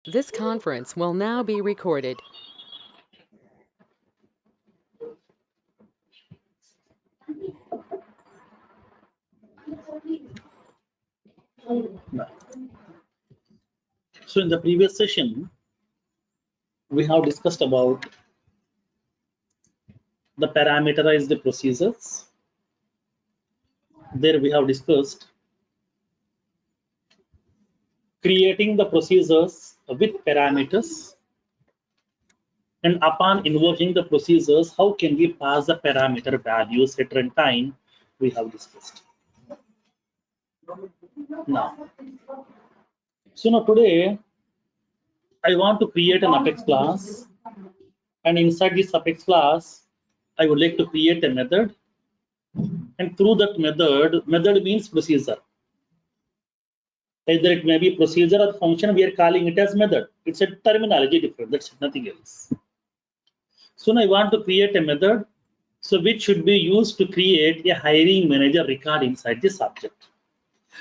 This conference will now be recorded. So in the previous session, we have discussed about the parameterized procedures. There we have discussed creating the procedures with parameters, and upon invoking the procedures, how can we pass the parameter values at runtime? We have discussed. Now today I want to create an Apex class, and inside this Apex class, I would like to create a method, and through that method means procedure. Either it may be procedure or function, we are calling it as method. It's a terminology different, that's nothing else. So now I want to create a method, so which should be used to create a hiring manager record inside this object.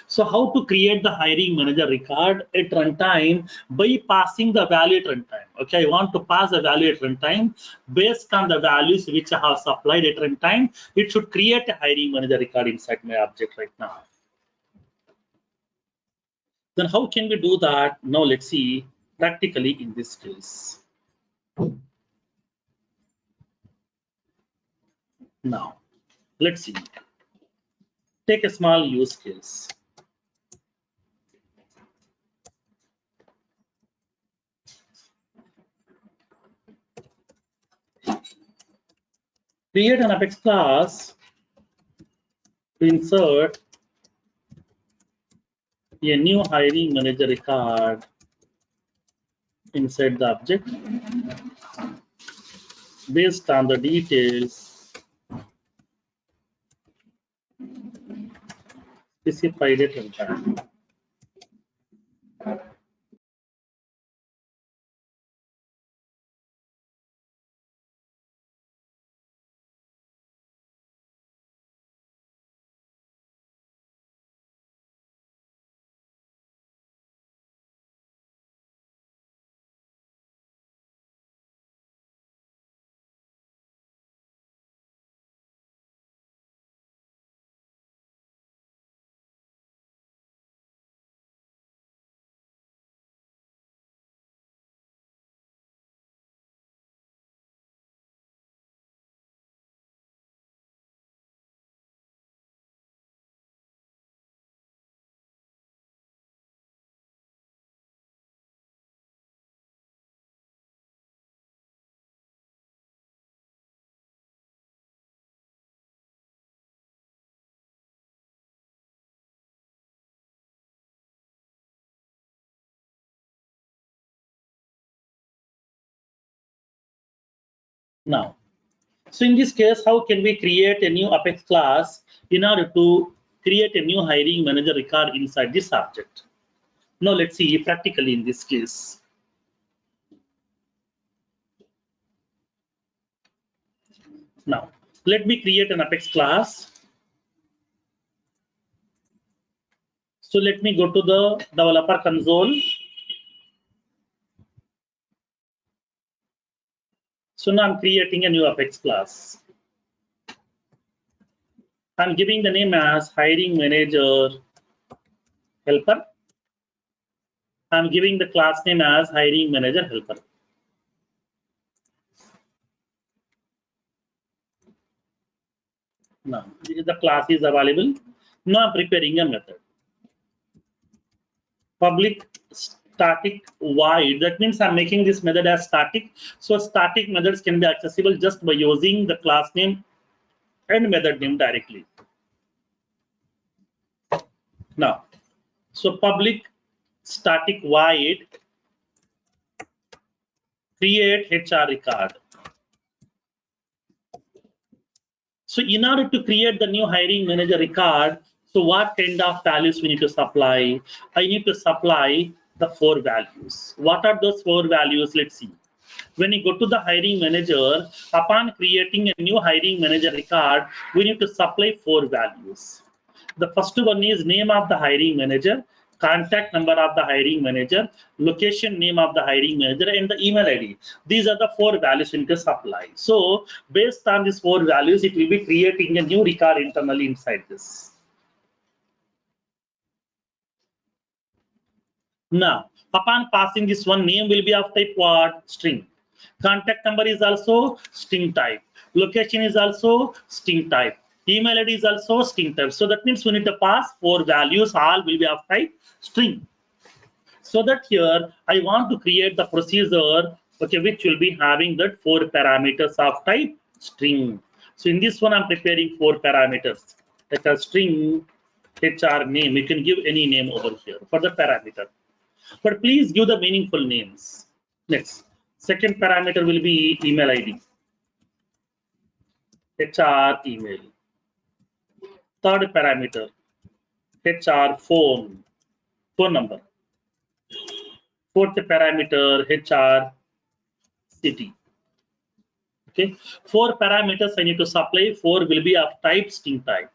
So how to create the hiring manager record at runtime? By passing the value at runtime. Okay, I want to pass the value at runtime. Based on the values which I have supplied at runtime, it should create a hiring manager record inside my object right now. Then how can we do that? Now let's see practically in this case. Now let's see. Take a small use case. Create an Apex class to insert a new hiring manager record inside the object based on the details specified at runtime. Now, so in this case, how can we create a new Apex class in order to create a new hiring manager record inside this object? Now let's see practically in this case. Now let me create an Apex class. So let me go to the developer console. So now I'm creating a new Apex class. I'm giving the name as hiring manager helper. I'm giving the class name as hiring manager helper. Now this is the class is available. Now I'm preparing a method. Public static void. That means I'm making this method as static. So static methods can be accessible just by using the class name and method name directly. Now, so public static void create HR record. So in order to create the new hiring manager record, so what kind of values we need to supply? I need to supply the 4 values. What are those 4 values? Let's see. When you go to the hiring manager, upon creating a new hiring manager record, we need to supply 4 values. The first one is name of the hiring manager. contact number of the hiring manager, location name of the hiring manager, and the email ID. These are the 4 values we need to supply. So based on these 4 values, it will be creating a new record internally inside this. Now, upon passing this one, name will be of type what? String. Contact number is also string type. Location is also string type. Email ID is also string type. So that means we need to pass 4 values, all will be of type string. So that here I want to create the procedure, okay, which will be having that 4 parameters of type string. So in this one, I'm preparing 4 parameters, like a string HR name. You can give any name over here for the parameter, but please give the meaningful names. Next, second parameter will be email ID, HR email. Third parameter, HR phone number. Fourth parameter, HR city. Okay, 4 parameters I need to supply. 4 will be of type string type.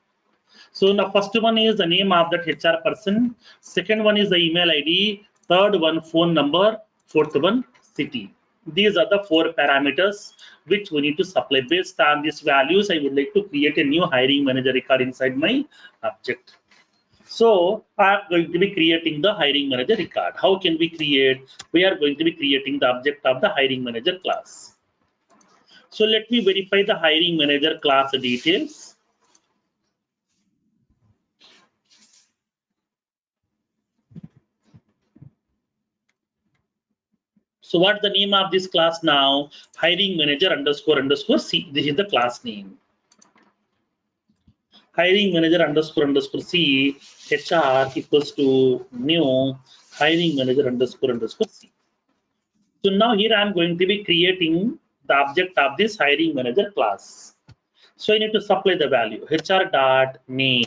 So the first one is the name of that HR person. Second one is the email ID. Third one, phone number. Fourth one, city. These are the 4 parameters which we need to supply. Based on these values, I would like to create a new hiring manager record inside my object. So I'm going to be creating the hiring manager record. How can we create? We are going to be creating the object of the hiring manager class. So let me verify the hiring manager class details. So what's the name of this class now? Hiring manager underscore underscore C. This is the class name. Hiring manager underscore underscore C. HR equals to new hiring manager underscore underscore C. So now here I'm going to be creating the object of this hiring manager class. So I need to supply the value HR dot name.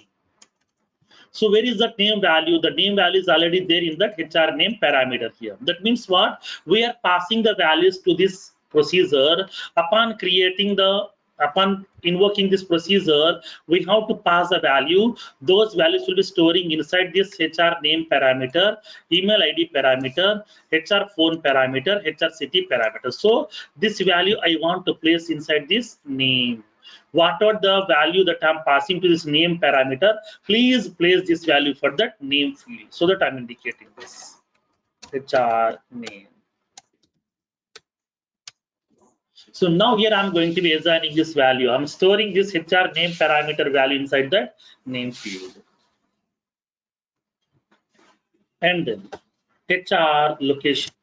So where is that name value? The name value is already there in that HR name parameter here. That means what? We are passing the values to this procedure. Upon invoking this procedure, we have to pass the value. Those values will be storing inside this HR name parameter, email ID parameter, HR phone parameter, HR city parameter. So this value I want to place inside this name. Whatever the value that I'm passing to this name parameter, please place this value for that name field, so that I'm indicating this HR name. So now here I'm going to be assigning this value. I'm storing this HR name parameter value inside that name field. And then HR location.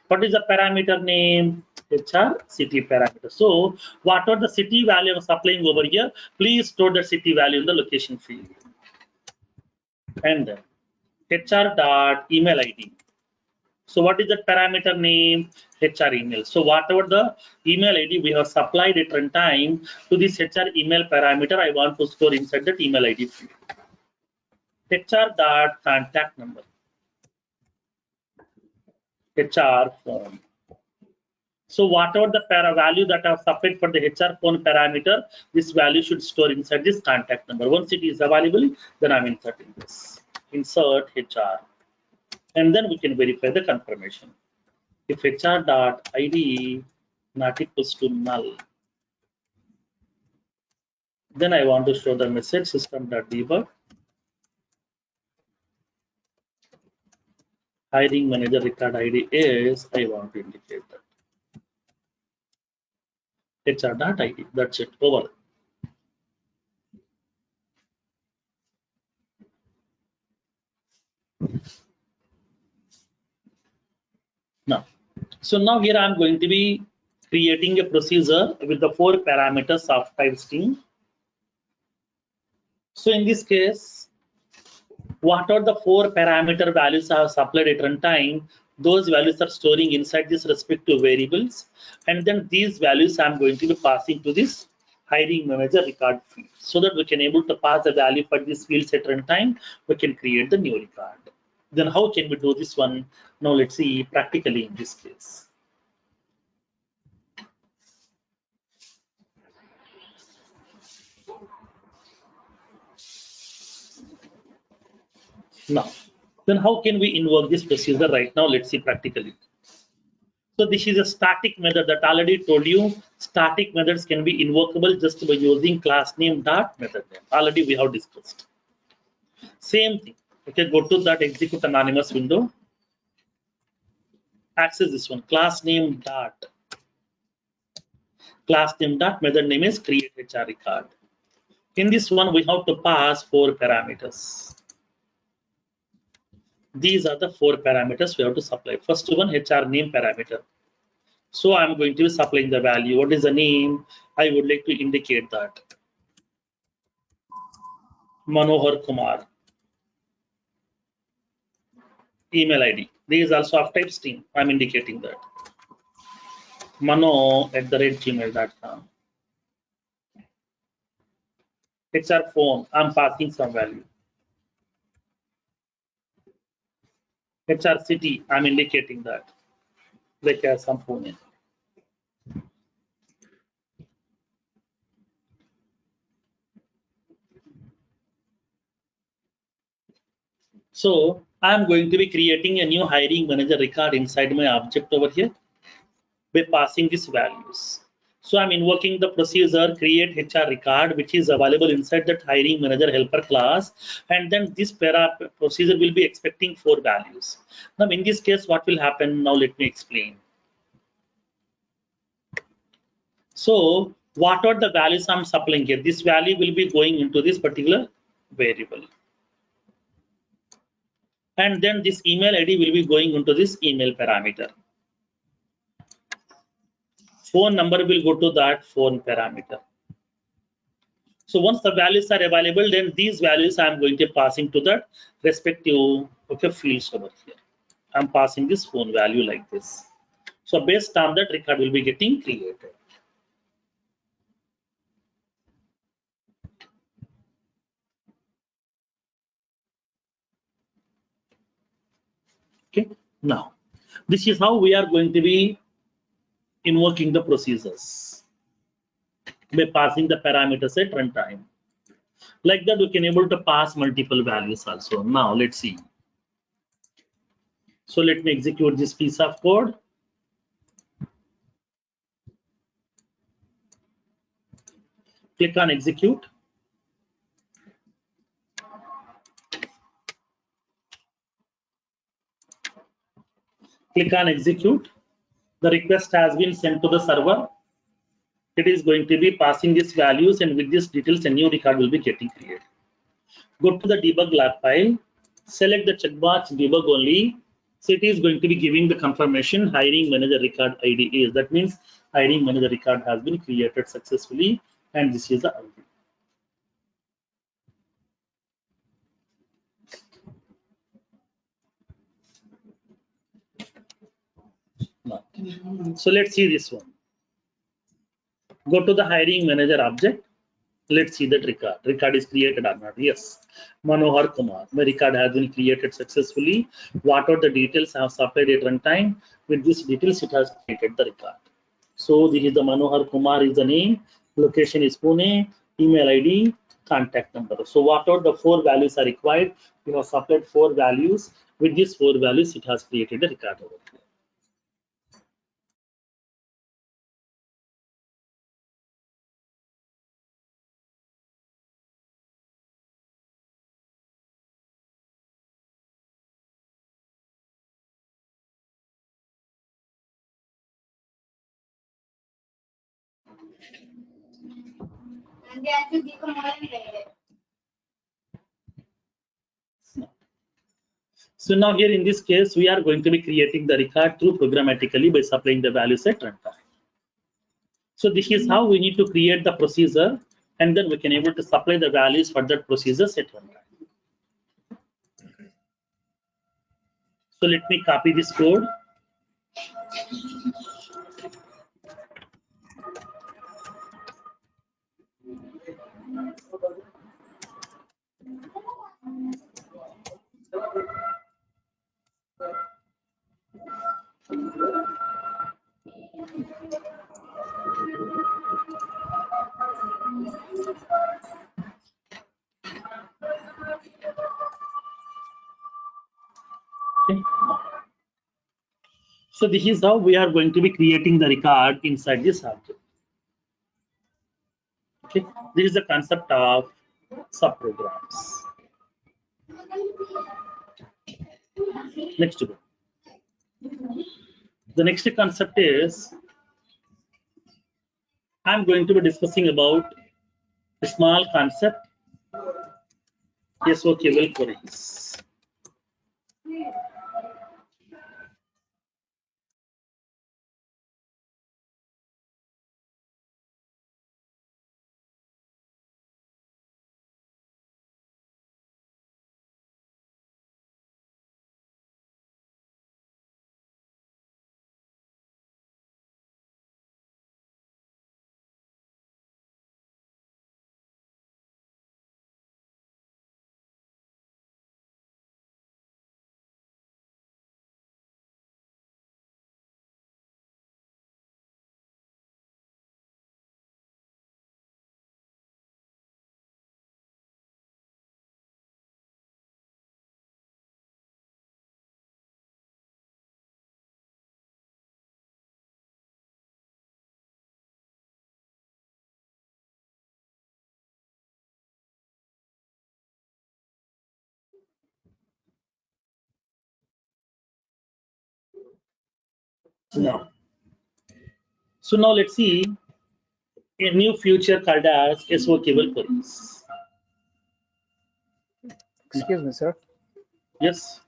What is the parameter name? HR city parameter. So whatever the city value I'm supplying over here, please store the city value in the location field. And then HR dot email ID. So what is the parameter name? HR email. So whatever the email ID we have supplied at runtime to this HR email parameter, I want to store inside that email ID field. HR dot contact number. HR phone. So whatever the value that I have supplied for the HR phone parameter, this value should store inside this contact number. Once it is available, then I'm inserting this. Insert HR. And then we can verify the confirmation. If HR.id not equals to null, then I want to show the message system.debug hiring manager record ID is, I want to indicate that HR.id. That's it, over. Now, so now here I'm going to be creating a procedure with the 4 parameters of type string. So in this case, what are the 4 parameter values I have supplied at runtime? Those values are storing inside these respective variables, and then these values I'm going to be passing to this hiring manager record field, so that we can able to pass the value for this field at runtime. We can create the new record. Then how can we do this one? Now let's see practically in this case. Now, Then how can we invoke this procedure right now? Let's see practically. So this is a static method that already told you static methods can be invocable just by using class name dot method name. Already we have discussed. Same thing. Okay, go to that execute anonymous window. Access this one class name dot method name is create HR record. In this one we have to pass 4 parameters. These are the 4 parameters we have to supply. First one HR name parameter. So I'm going to be supplying the value. What is the name? I would like to indicate that Manohar Kumar. Email ID. This is also of type string. I'm indicating that mano@gmail.com. HR phone. I'm passing some value. HR city. I'm indicating that like some phone. So I'm going to be creating a new hiring manager record inside my object over here by passing these values. So I'm invoking the procedure create HR record, which is available inside that hiring manager helper class. And then this procedure will be expecting 4 values. Now in this case, what will happen? Now let me explain. So what are the values I'm supplying here? This value will be going into this particular variable. And then this email ID will be going into this email parameter. Phone number will go to that phone parameter. So once the values are available, then these values I'm going to passing to the respective fields over here. I'm passing this phone value like this. So based on that, record will be getting created. Okay. Now, this is how we are going to be invoking the procedures by passing the parameters at runtime. Like that, we can able to pass multiple values also. Now, let's see. So let me execute this piece of code. Click on execute. Click on execute. The request has been sent to the server. It is going to be passing these values, and with these details, a new record will be getting created. Go to the debug log file, select the checkbox debug only. So it is going to be giving the confirmation hiring manager record ID is. That means hiring manager record has been created successfully, and this is the ID. So let's see this one. Go to the hiring manager object. Let's see that record. Record is created or not? Yes. Manohar Kumar. My record has been created successfully. What are the details I have supplied at runtime? With these details, it has created the record. So this is the Manohar Kumar is the name. Location is Pune. Email ID, contact number. So what are the 4 values are required? We have supplied 4 values. With these 4 values, it has created a record over here. So now here in this case, we are going to be creating the record through programmatically by supplying the values at runtime. So this is how we need to create the procedure, and then we can able to supply the values for that procedure at runtime. So let me copy this code. So this is how we are going to be creating the record inside this object. Okay, this is the concept of subprograms. Next one. The next concept is I'm going to be discussing about a small concept, SOQL queries. Now, so now let's see a new feature called as SOQL queries. Excuse me, sir. Yes.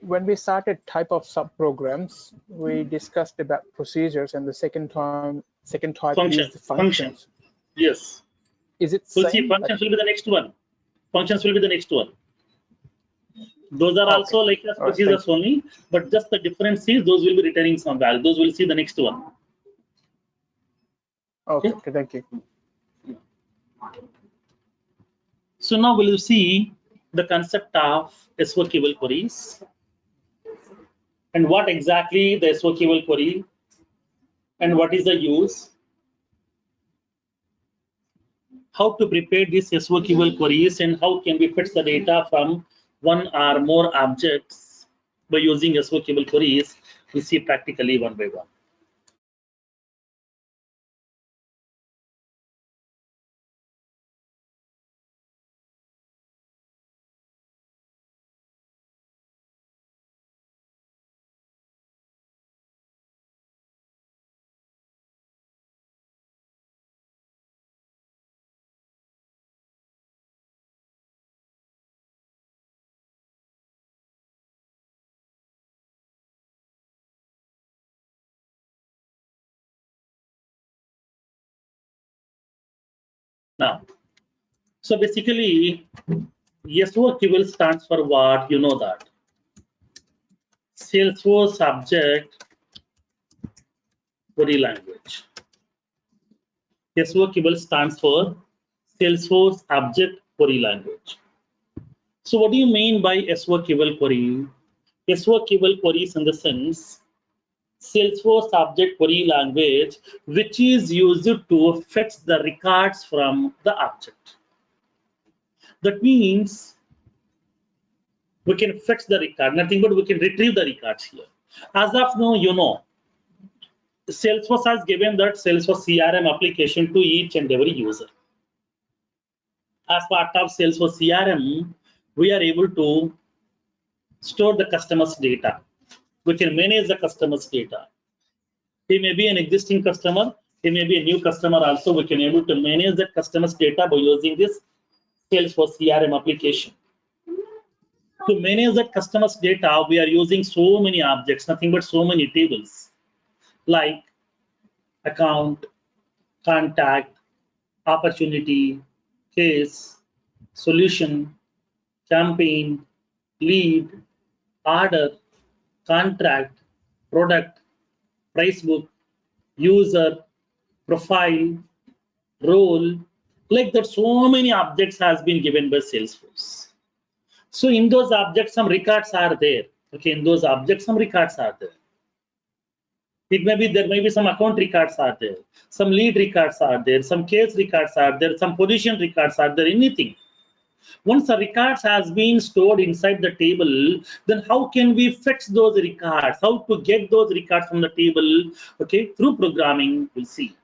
When we started type of subprograms, we discussed about procedures, and the second type Function. is the functions. Yes. Is it So see, same? functions will be the next one. Functions will be the next one. Those are also like as All right, procedures only, but just the difference is those will be returning some value. Those will see the next one. Okay, thank you. So now we'll see the concept of SOQL queries and what exactly the SOQL query and what is the use, how to prepare these SOQL queries and how can we fetch the data from one or more objects by using SOQL queries. We'll see practically one by one. Now, so basically, SOQL stands for what? You know that. Salesforce Object Query Language. SOQL stands for Salesforce Object Query Language. So what do you mean by SOQL query? SOQL queries in the sense Salesforce Object Query Language, which is used to fetch the records from the object. That means we can fetch the record, nothing but we can retrieve the records here. As of now, you know, Salesforce has given that Salesforce CRM application to each and every user. As part of Salesforce CRM, we are able to store the customer's data. We can manage the customer's data. He may be an existing customer, he may be a new customer also. We can able to manage that customer's data by using this Salesforce CRM application. To manage that customer's data, we are using so many objects, nothing but so many tables like account, contact, opportunity, case, solution, campaign, lead, order, contract, product, price book, user, profile, role, like that. So many objects has been given by Salesforce. So in those objects, some records are there. Okay, in those objects, some records are there. It may be there may be some account records are there, some lead records are there, some case records are there, some position records are there, anything. Once the records has been stored inside the table, then how can we fetch those records? How to get those records from the table? Okay, through programming, we'll see.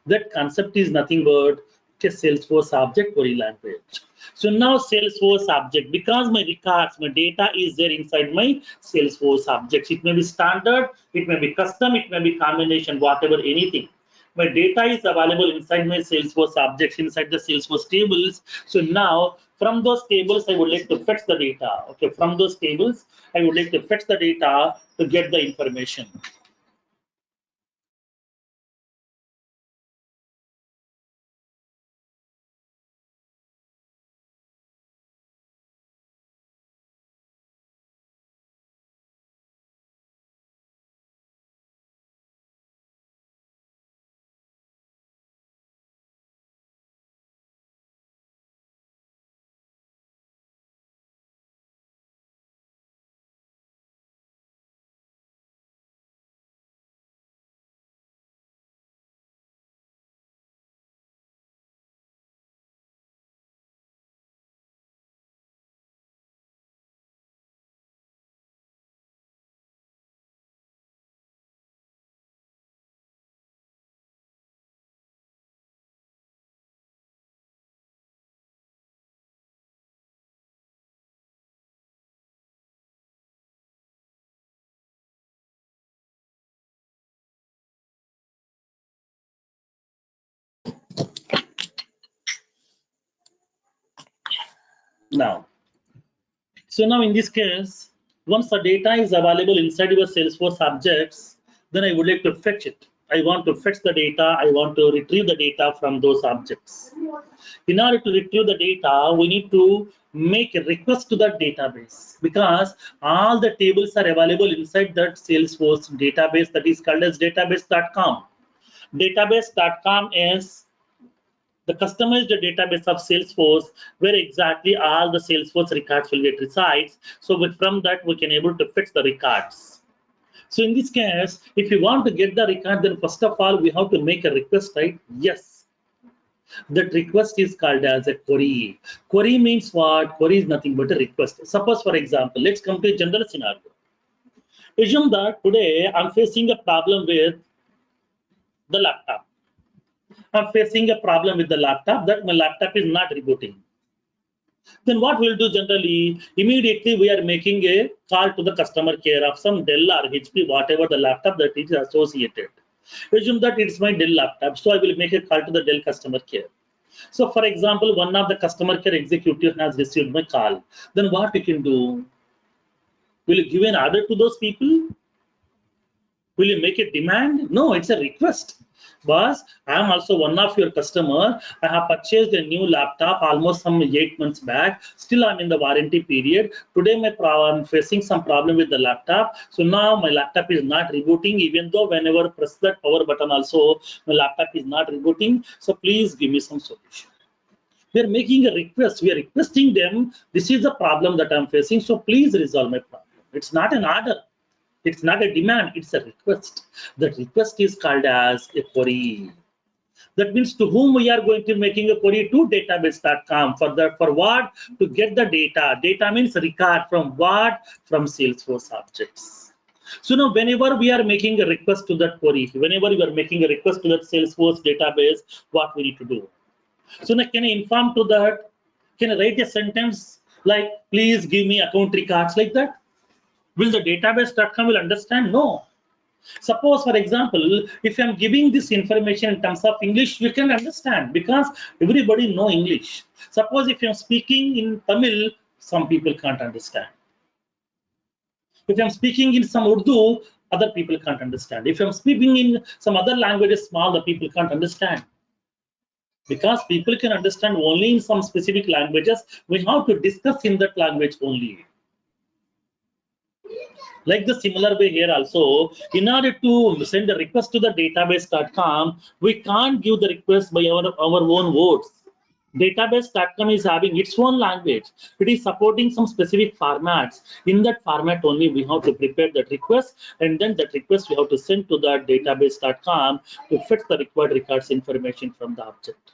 That concept is nothing but a Salesforce object query language. So now Salesforce object, because my records, my data is there inside my Salesforce objects. It may be standard, it may be custom, it may be combination, whatever, anything. My data is available inside my Salesforce objects, inside the Salesforce tables. So now from those tables, I would like to fetch the data. Okay, from those tables, I would like to fetch the data to get the information. Now, so now in this case, once the data is available inside your Salesforce objects, then I would like to fetch it. I want to fetch the data. I want to retrieve the data from those objects. In order to retrieve the data, we need to make a request to that database because all the tables are available inside that Salesforce database that is called as database.com. Database.com is the customized database of Salesforce where exactly all the Salesforce records will get resides. So from that, we can able to fetch the records. So in this case, if you want to get the record, then first of all, we have to make a request, right? Yes. That request is called as a query. Query means what? Query is nothing but a request. Suppose, for example, let's come to a general scenario. Assume that today I'm facing a problem with the laptop. I'm facing a problem with the laptop that my laptop is not rebooting. Then what we'll do generally, immediately we are making a call to the customer care of some Dell or HP, whatever the laptop that is associated. Assume that it's my Dell laptop, so I will make a call to the Dell customer care. So for example, one of the customer care executive has received my call. Then what you can do? Will you give an order to those people? Will you make a demand? No, it's a request. Boss, I am also one of your customer. I have purchased a new laptop almost some 8 months back. Still, I'm in the warranty period. Today, I'm facing some problem with the laptop. So now my laptop is not rebooting, even though whenever I press that power button, also my laptop is not rebooting. So please give me some solution. We are making a request. We are requesting them. This is the problem that I'm facing. So please resolve my problem. It's not an order. It's not a demand, it's a request. The request is called as a query. That means to whom we are going to making a query to database.com for what? To get the data. Data means record from what? From Salesforce objects. So now whenever we are making a request to that query, whenever we are making a request to that Salesforce database, what we need to do? So now can I inform to that? Can I write a sentence like, please give me account records like that? Will the database.com will understand? No. Suppose, for example, if I'm giving this information in terms of English, we can understand because everybody know English. Suppose if I'm speaking in Tamil, some people can't understand. If I'm speaking in some Urdu, other people can't understand. If I'm speaking in some other languages, small, the people can't understand. Because people can understand only in some specific languages, we have to discuss in that language only. Like the similar way here also, in order to send a request to the database.com, we can't give the request by our own words. Database.com is having its own language. It is supporting some specific formats. In that format only, we have to prepare that request, and then that request we have to send to the database.com to fetch the required records information from the object.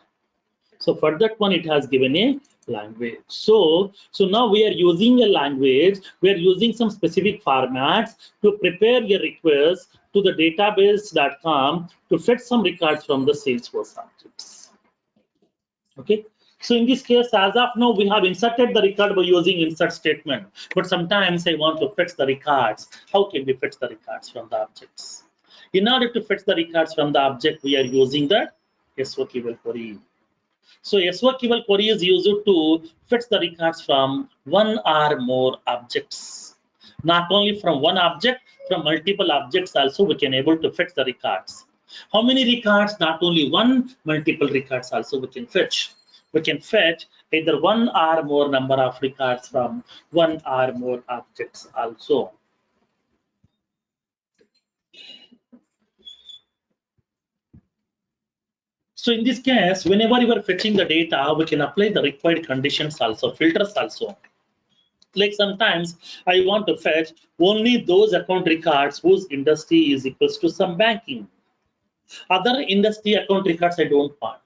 So for that one, it has given a language. So now we are using a language, we are using some specific formats to prepare a request to the database.com to fetch some records from the Salesforce objects. Okay. So in this case, as of now, we have inserted the record by using insert statement. But sometimes I want to fetch the records. How can we fetch the records from the objects? In order to fetch the records from the object, we are using the SOQL query. So SOQL query is used to fetch the records from one or more objects. Not only from one object, from multiple objects also we can able to fetch the records. How many records? Not only one, multiple records also we can fetch. We can fetch either one or more number of records from one or more objects also. So in this case, whenever you are fetching the data, we can apply the required conditions also, filters also. Like sometimes I want to fetch only those account records whose industry is equals to some banking. Other industry account records I don't want.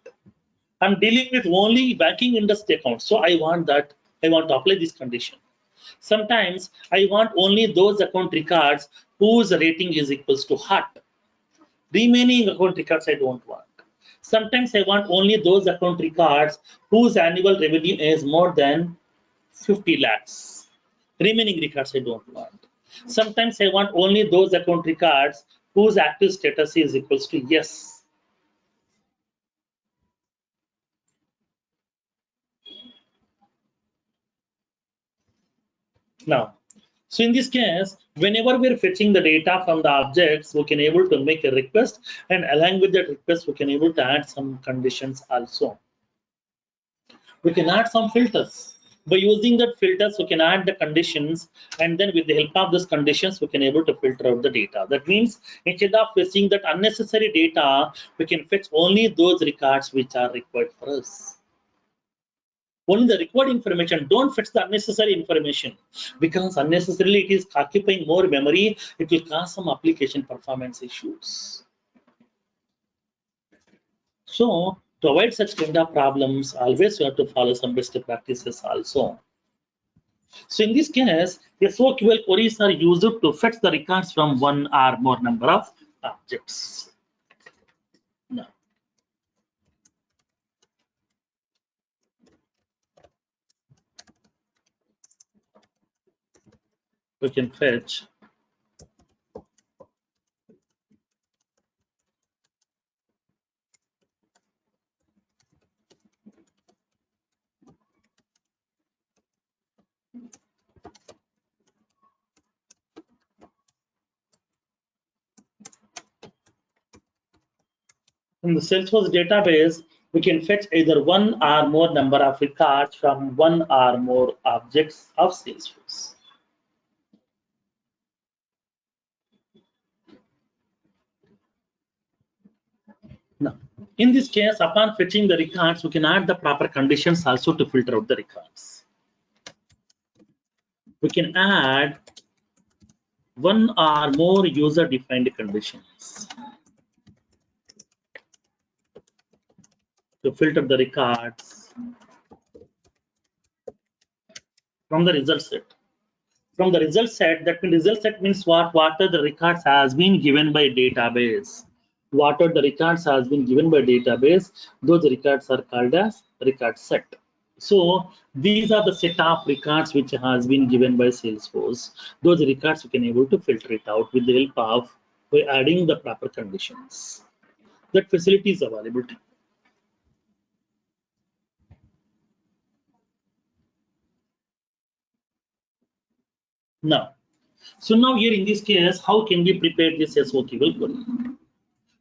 I'm dealing with only banking industry accounts. So I want to apply this condition. Sometimes I want only those account records whose rating is equals to hot. Remaining account records I don't want. Sometimes I want only those account records whose annual revenue is more than 50 lakhs. Remaining records I don't want. Sometimes I want only those account records whose active status is equals to yes. Now, so in this case, whenever we're fetching the data from the objects, we can able to make a request, and along with that request, we can able to add some conditions also. We can add some filters. By using that filters, we can add the conditions, and then with the help of those conditions, we can able to filter out the data. That means instead of fetching that unnecessary data, we can fetch only those records which are required for us. Only the required information. Don't fetch the unnecessary information, because unnecessarily it is occupying more memory. It will cause some application performance issues. So to avoid such kind of problems, always you have to follow some best practices also. So in this case, SOQL queries are used to fetch the records from one or more number of objects. Now, we can fetch from the Salesforce database. We can fetch either one or more number of records from one or more objects of Salesforce. Now, in this case, upon fetching the records, we can add the proper conditions also to filter out the records. We can add one or more user-defined conditions to filter the records from the result set. From the result set, that means result set means what? What are the records has been given by database. What are the records has been given by database? Those records are called as record set. So these are the set of records which has been given by Salesforce. Those records you can able to filter it out with the help of by adding the proper conditions. That facility is available to you. Now, so now here in this case, how can we prepare this SOQL query?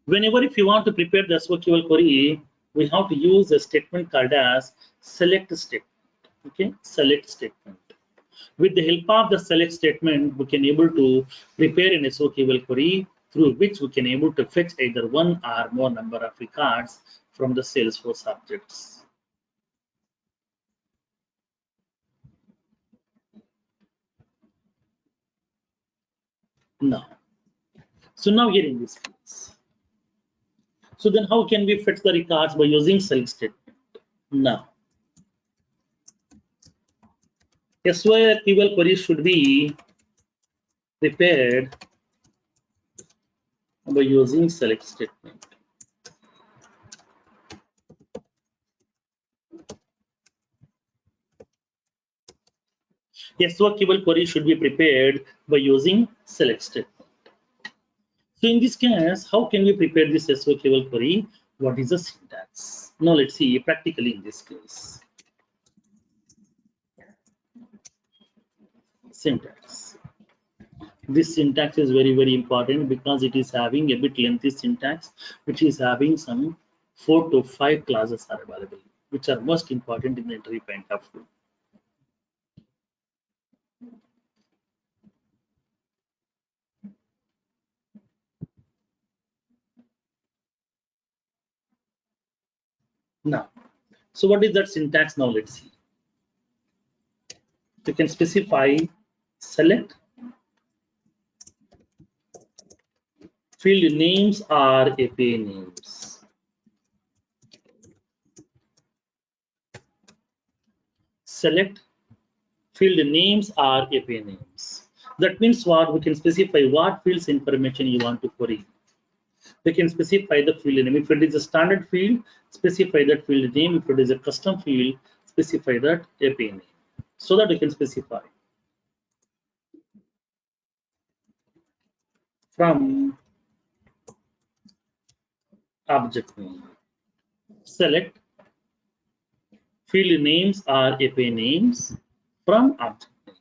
Whenever if you want to prepare the SOQL query, we have to use a statement called as select statement. Okay, select statement. With the help of the select statement, we can able to prepare an SOQL query through which we can able to fetch either one or more number of records from the Salesforce objects. Now, so now here in this case. So then how can we fetch the records by using select statement? Now, SOQL query should be prepared by using select statement. SOQL query should be prepared by using select statement. So in this case, how can we prepare this SOQL query? What is the syntax? Now let's see practically in this case. Syntax. This syntax is very important because it is having a bit lengthy syntax, which is having some 4 to 5 classes are available, which are most important in the entry point of view. Now, so what is that syntax? Now let's see. You can specify select, field names are API names. Select, field names are API names. That means what? We can specify what fields information you want to query. We can specify the field name. If it is a standard field, specify that field name. If it is a custom field, specify that API name, so that we can specify. From object name, select, field names are API names from object name,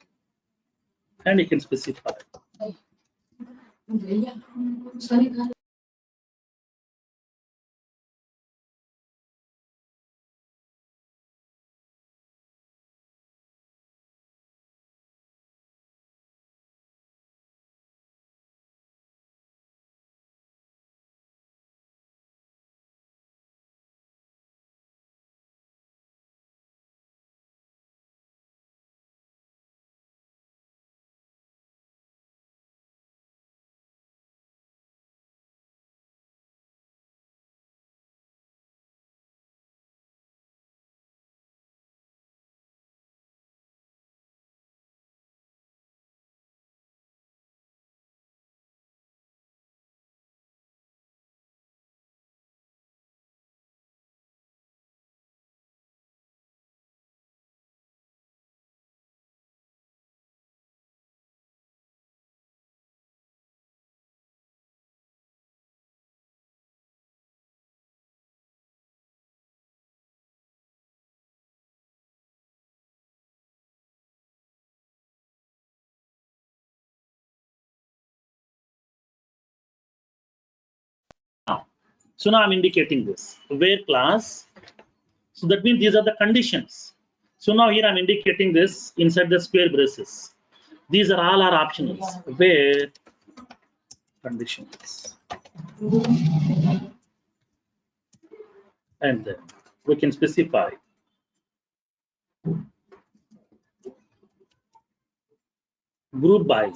and you can specify. So now I'm indicating this where class. So that means these are the conditions. So now here I'm indicating this inside the square braces. These are all our optionals where conditions. And then we can specify group by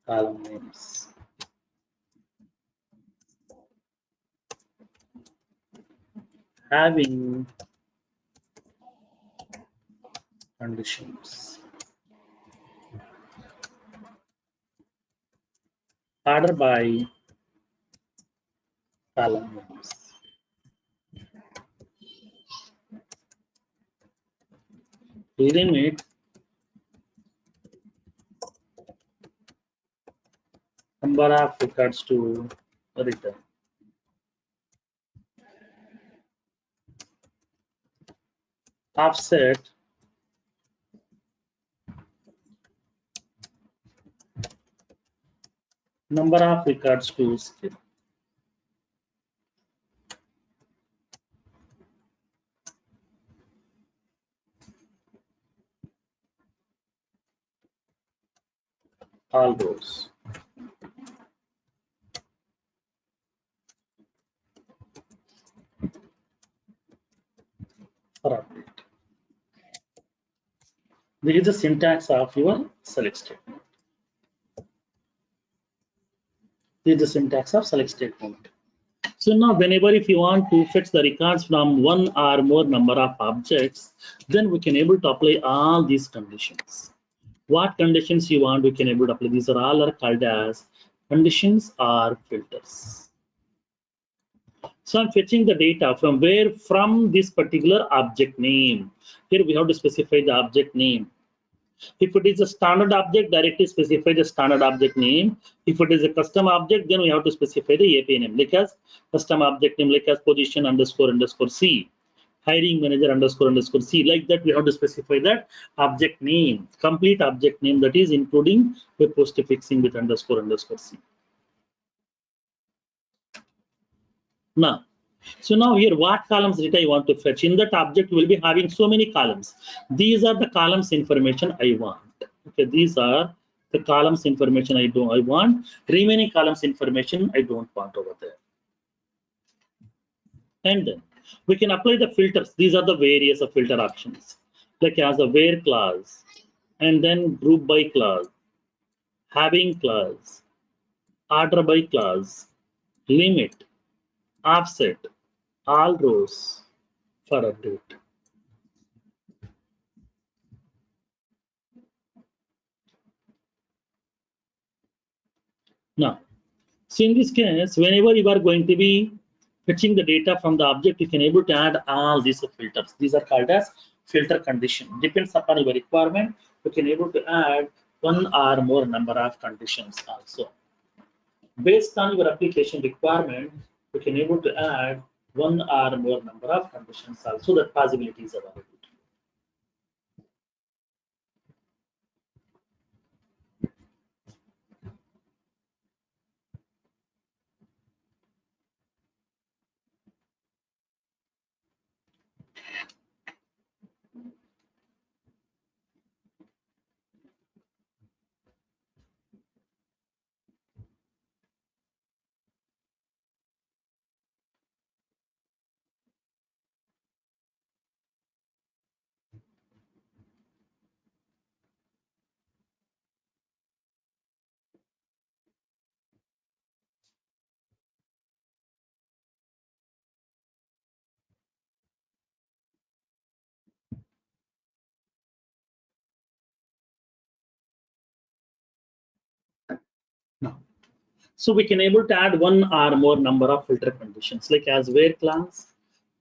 column names. Having conditions. Order by column names. Limit number of records to return. Offset number of records to skip. All rows. For update. This is the syntax of your select statement. This is the syntax of select statement. So now whenever if you want to fetch the records from one or more number of objects, then we can able to apply all these conditions. What conditions you want, we can able to apply. These are all are called as conditions or filters. So I'm fetching the data from where? From this particular object name. Here we have to specify the object name. If it is a standard object, directly specify the standard object name. If it is a custom object, then we have to specify the API name, like as custom object name, like as position underscore C, hiring manager underscore C. Like that, we have to specify that object name, complete object name, that is including the post fixing with underscore C. Now, so now here, what columns data I want to fetch? In that object, will be having so many columns. These are the columns information I want. Okay, these are the columns information I want. Remaining columns information I don't want over there. And then we can apply the filters. These are the various of filter options, like as a where clause, and then group by clause, having clause, order by clause, limit, offset, all rows for update. Now, so in this case, whenever you are going to be fetching the data from the object, you can able to add all these filters. These are called as filter condition. Depends upon your requirement, you can able to add one or more number of conditions also. Based on your application requirement, you can able to add one or more number of conditions also. That possibility is available. Now, so we can able to add one or more number of filter conditions, like as where class,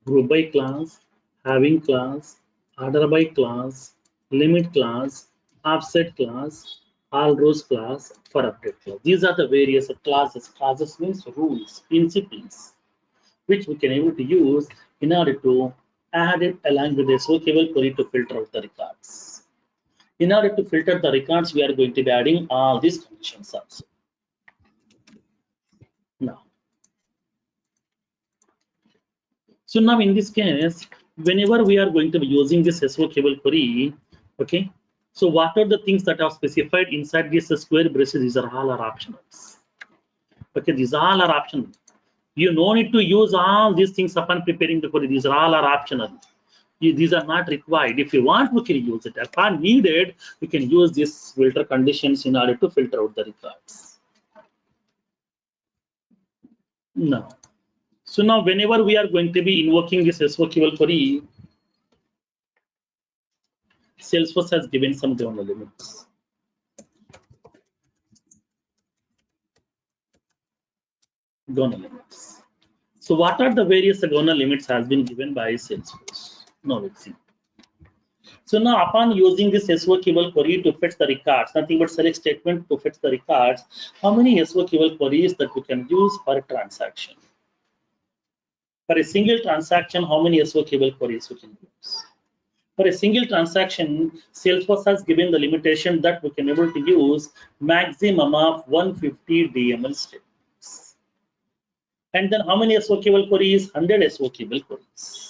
group by class, having class, order by class, limit class, offset class, all rows class, for update class. These are the various classes. Classes means rules, principles, which we can able to use in order to add it along with the SOQL query to filter out the records. In order to filter the records, we are going to be adding all these conditions also. Now, so now in this case, whenever we are going to be using this SOQL query, okay, so what are the things that are specified inside this square braces? These are all are optionals. Okay, these all are optional. You no need to use all these things upon preparing the query. These are all are optional. These are not required. If you want, we can use it. Upon needed, we can use these filter conditions in order to filter out the records. Now, so now whenever we are going to be invoking this SOQL query, Salesforce has given some governor limits. Governor limits. So what are the various governor limits has been given by Salesforce? Now let's see. So now upon using this SOQL query to fetch the records, nothing but select statement to fetch the records, how many SOQL queries that we can use per transaction? For a single transaction, how many SOQL queries we can use? For a single transaction, Salesforce has given the limitation that we can able to use maximum of 150 DML statements. And then how many SOQL queries? 100 SOQL queries.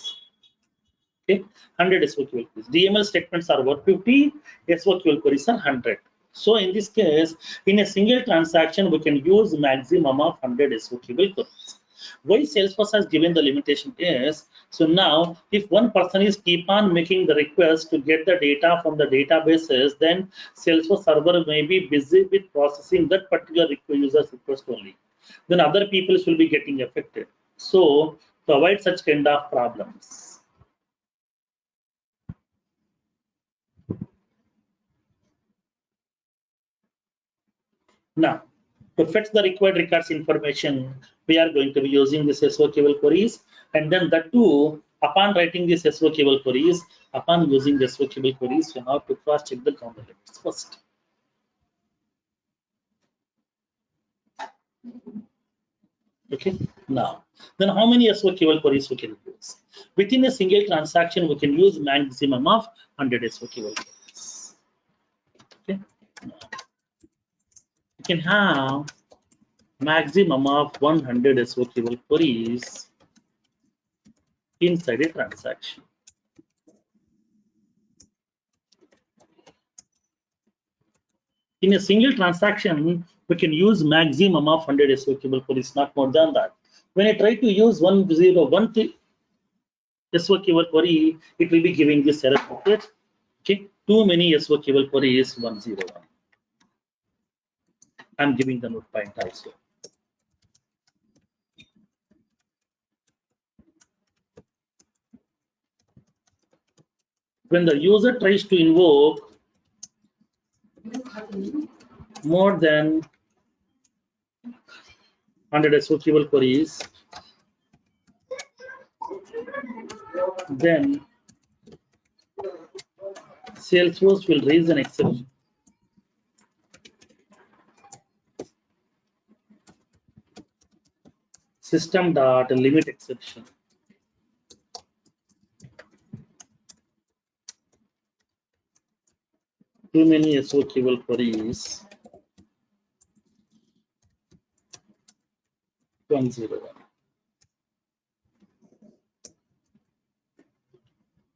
Okay, 100 SOQL queries. DML statements are 150, SOQL queries are 100. So in this case, in a single transaction, we can use maximum of 100 SOQL queries. Why Salesforce has given the limitation is, so now if one person is keep on making the request to get the data from the databases, then Salesforce server may be busy with processing that particular user's request only. Then other people will be getting affected. So to avoid such kind of problems. Now, to fetch the required records information, we are going to be using this SOQL queries, and then that too, upon writing this SOQL queries, upon using the SOQL queries, you have to cross-check the counter limits first. Okay, now, then how many SOQL queries we can use? Within a single transaction, we can use maximum of 100 SOQL queries. Okay, you can have maximum of 100 SOQL queries inside a transaction. In a single transaction, we can use maximum of 100 SOQL queries, not more than that. When I try to use 101 SOQL query, it will be giving this error message. Okay, too many SOQL queries 101. I'm giving the note point also. When the user tries to invoke more than 100 SOQL queries, then Salesforce will raise an exception. System.limit exception. Too many SOQL queries 101.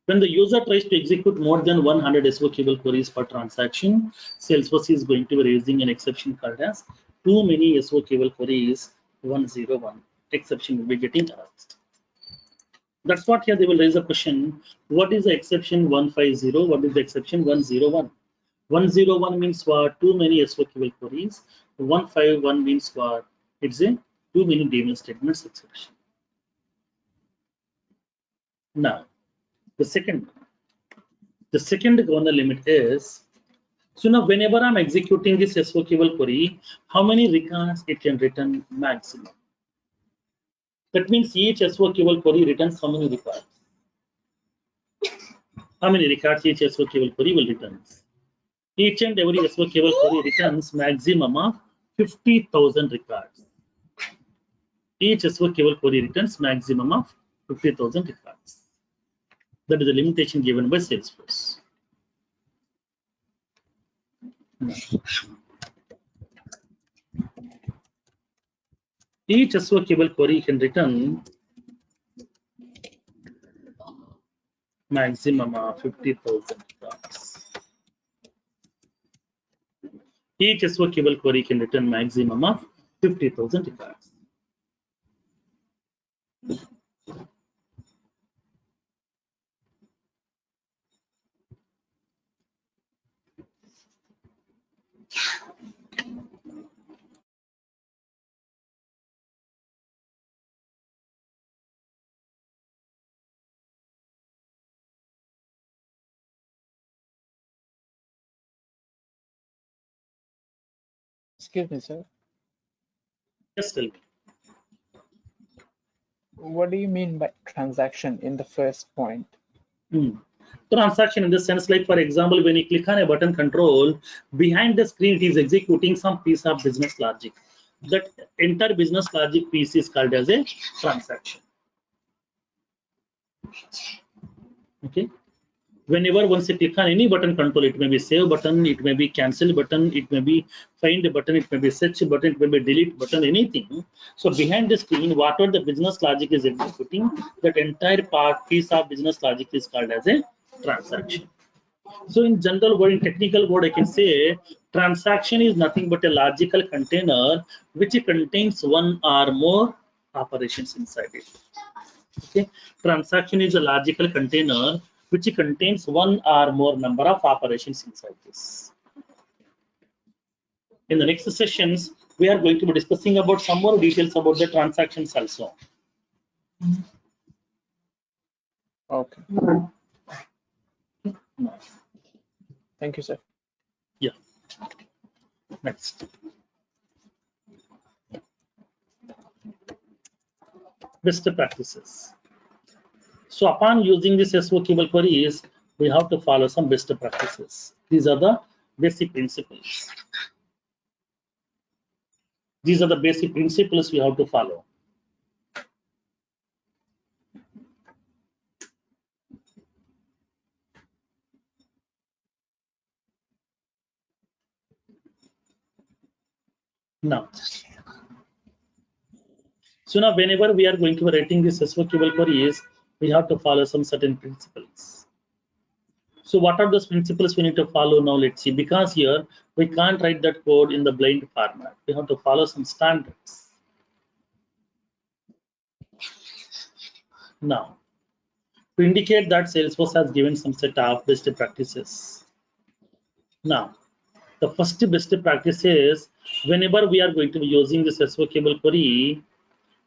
When the user tries to execute more than 100 SOQL queries per transaction, Salesforce is going to be raising an exception called as too many SOQL queries 101. Exception will be getting asked. That's what here they will raise a question. What is the exception 150? What is the exception 101? 101 means what? Too many SOQL queries. 151 means what? It's a too many daemon statements exception. Now, the second governor limit is, so now whenever I'm executing this SOQL query, how many records it can return maximum? That means each SOQL query returns how many records? How many records each SOQL query will return? Each and every SOQL query returns maximum of 50,000 records. Each SOQL query returns maximum of 50,000 records. That is the limitation given by Salesforce. Each SOQL query can return maximum of 50,000 records. Each SOQL query can return maximum of 50,000 records. Excuse me, sir. Yes, tell me. What do you mean by transaction in the first point? Transaction in the sense, like for example, when you click on a button control, behind the screen it is executing some piece of business logic. That entire business logic piece is called as a transaction. Okay. Whenever once you click on any button control, it may be save button, it may be cancel button, it may be find button, it may be search button, it may be delete button, anything. So behind the screen, whatever the business logic is executing, that entire piece of business logic is called as a transaction. So in general word, in technical word, I can say transaction is nothing but a logical container which contains one or more operations inside it. Okay, transaction is a logical container which contains one or more number of operations inside this. In the next sessions, we are going to be discussing about some more details about the transactions also. Okay. Thank you, sir. Yeah. Next. Best practices. So upon using this SOQL queries, we have to follow some best practices. These are the basic principles. These are the basic principles we have to follow. Now, so now whenever we are going to be writing this SOQL queries, we have to follow some certain principles. So what are those principles we need to follow now? Let's see, because here we can't write that code in the blind format. We have to follow some standards. Now, to indicate that Salesforce has given some set of best practices. Now, the first best practice is whenever we are going to be using this SOQL query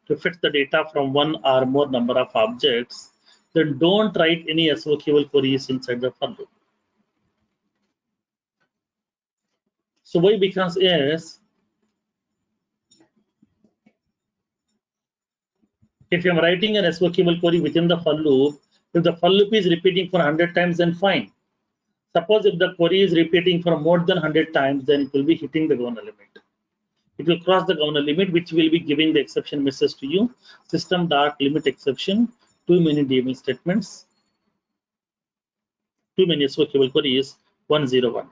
to fetch the data from one or more number of objects, then don't write any SOQL queries inside the for loop. So why? Because yes, if I'm writing an SOQL query within the for loop, if the for loop is repeating for 100 times, then fine. Suppose if the query is repeating for more than 100 times, then it will be hitting the governor limit. It will cross the governor limit, which will be giving the exception message to you. System.limit exception, too many DML statements, too many SOQL queries, 101.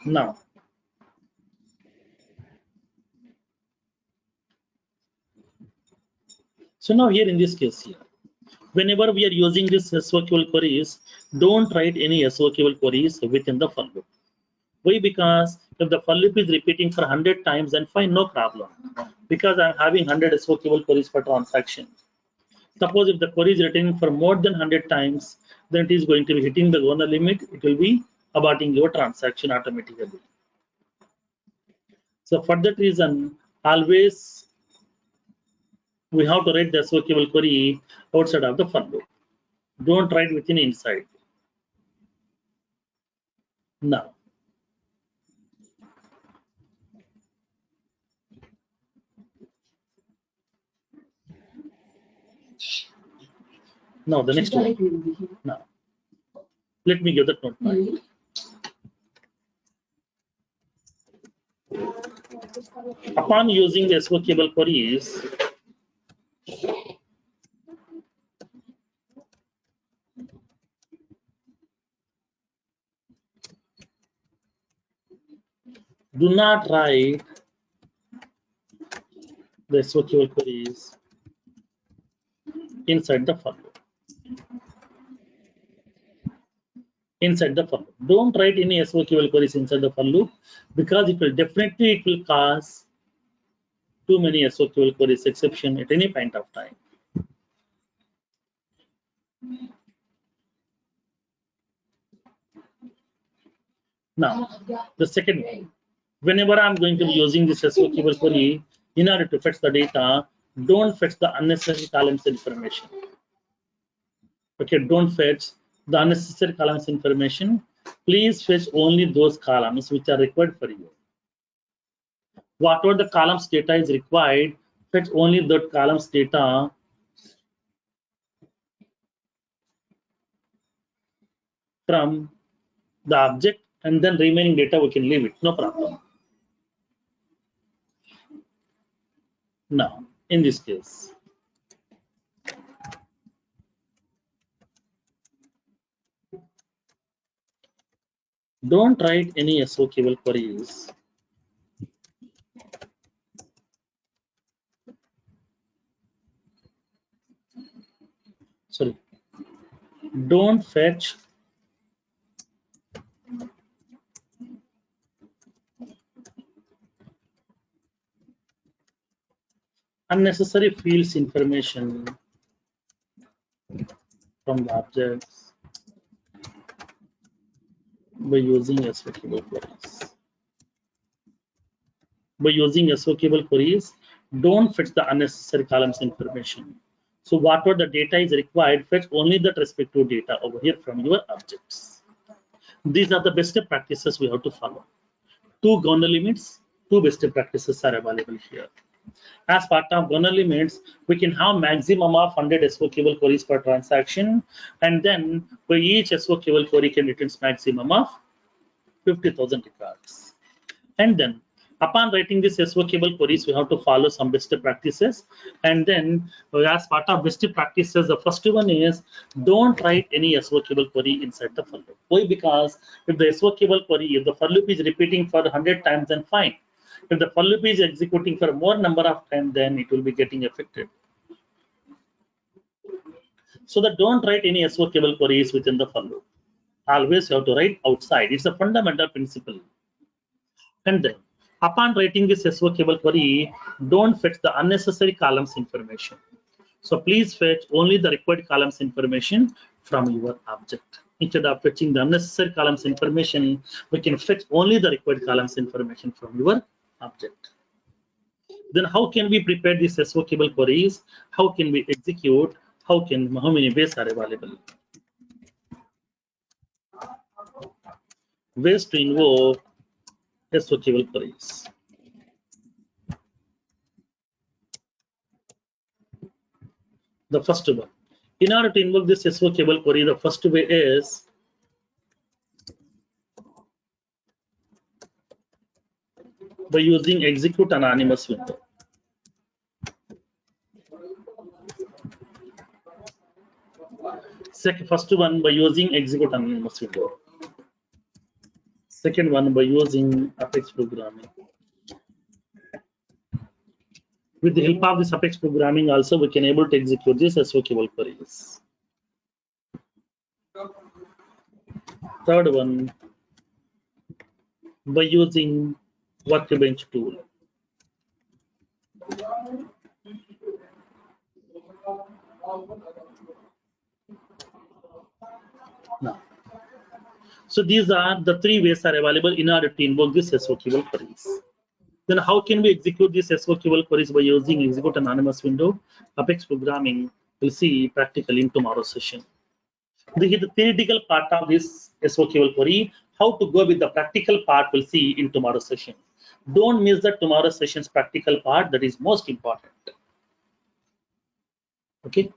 Now, so now here in this case here, whenever we are using this SOQL queries, don't write any SOQL queries within the for loop. Why? Because if the for loop is repeating for 100 times, then fine, no problem. Because I'm having 100 SOQL queries per transaction. Suppose if the query is written for more than 100 times, then it is going to be hitting the governor limit. It will be aborting your transaction automatically. So for that reason, always we have to write the SOQL query outside of the for loop. Don't write within inside. Now, the next one. Now, let me give that note. Upon using the SOQL queries, do not write the SOQL queries inside the for loop. Inside the for loop. Don't write any SOQL queries inside the for loop, because it will cause too many SOQL queries exception at any point of time. Now, the second one, whenever I'm going to be using this SOQL query, in order to fetch the data, don't fetch the unnecessary columns information. Okay, don't fetch the unnecessary columns information. Please fetch only those columns which are required for you. Whatever the columns data is required, fetch only that columns data from the object, and then remaining data we can leave it, no problem. Now, in this case, don't write any SOQL queries. Sorry, don't fetch unnecessary fields information from the objects by using SOQL queries. By using SOQL queries, don't fetch the unnecessary columns information. So whatever the data is required, fetch only that respective data over here from your objects. These are the best practices we have to follow. 2 governor limits, 2 best practices are available here. As part of governor limits, we can have maximum of 100 SOQL queries per transaction, and then for each SOQL query can return maximum of 50,000 records. And then upon writing this SOQL queries, we have to follow some best practices. And then as part of best practices, the first one is don't write any SOQL query inside the for loop. Why? Because if the SOQL query, if the for loop is repeating for 100 times, then fine. If the for loop is executing for more number of times, then it will be getting affected. So that don't write any SOQL queries within the for loop. Always you have to write outside. It's a fundamental principle. And then upon writing this SOQL query, don't fetch the unnecessary columns information. So please fetch only the required columns information from your object. Instead of fetching the unnecessary columns information, we can fetch only the required columns information from your object. Then how can we prepare these SOQL queries? How can we execute? How many ways are available? Ways to invoke SOQL queries. The first one, in order to invoke this SOQL query, the first way is by using execute anonymous window. First one by using execute anonymous window. Second one by using Apex programming. With the help of this Apex programming, also we can able to execute this SOQL queries. Third one by using workbench tool. Now, so these are the 3 ways are available in order to invoke this SOQL queries. Then how can we execute this SOQL queries by using execute anonymous window? Apex programming, we'll see practically in tomorrow's session. The theoretical part of this SOQL query, how to go with the practical part, we'll see in tomorrow's session. Don't miss the tomorrow's session's practical part, that is most important. Okay.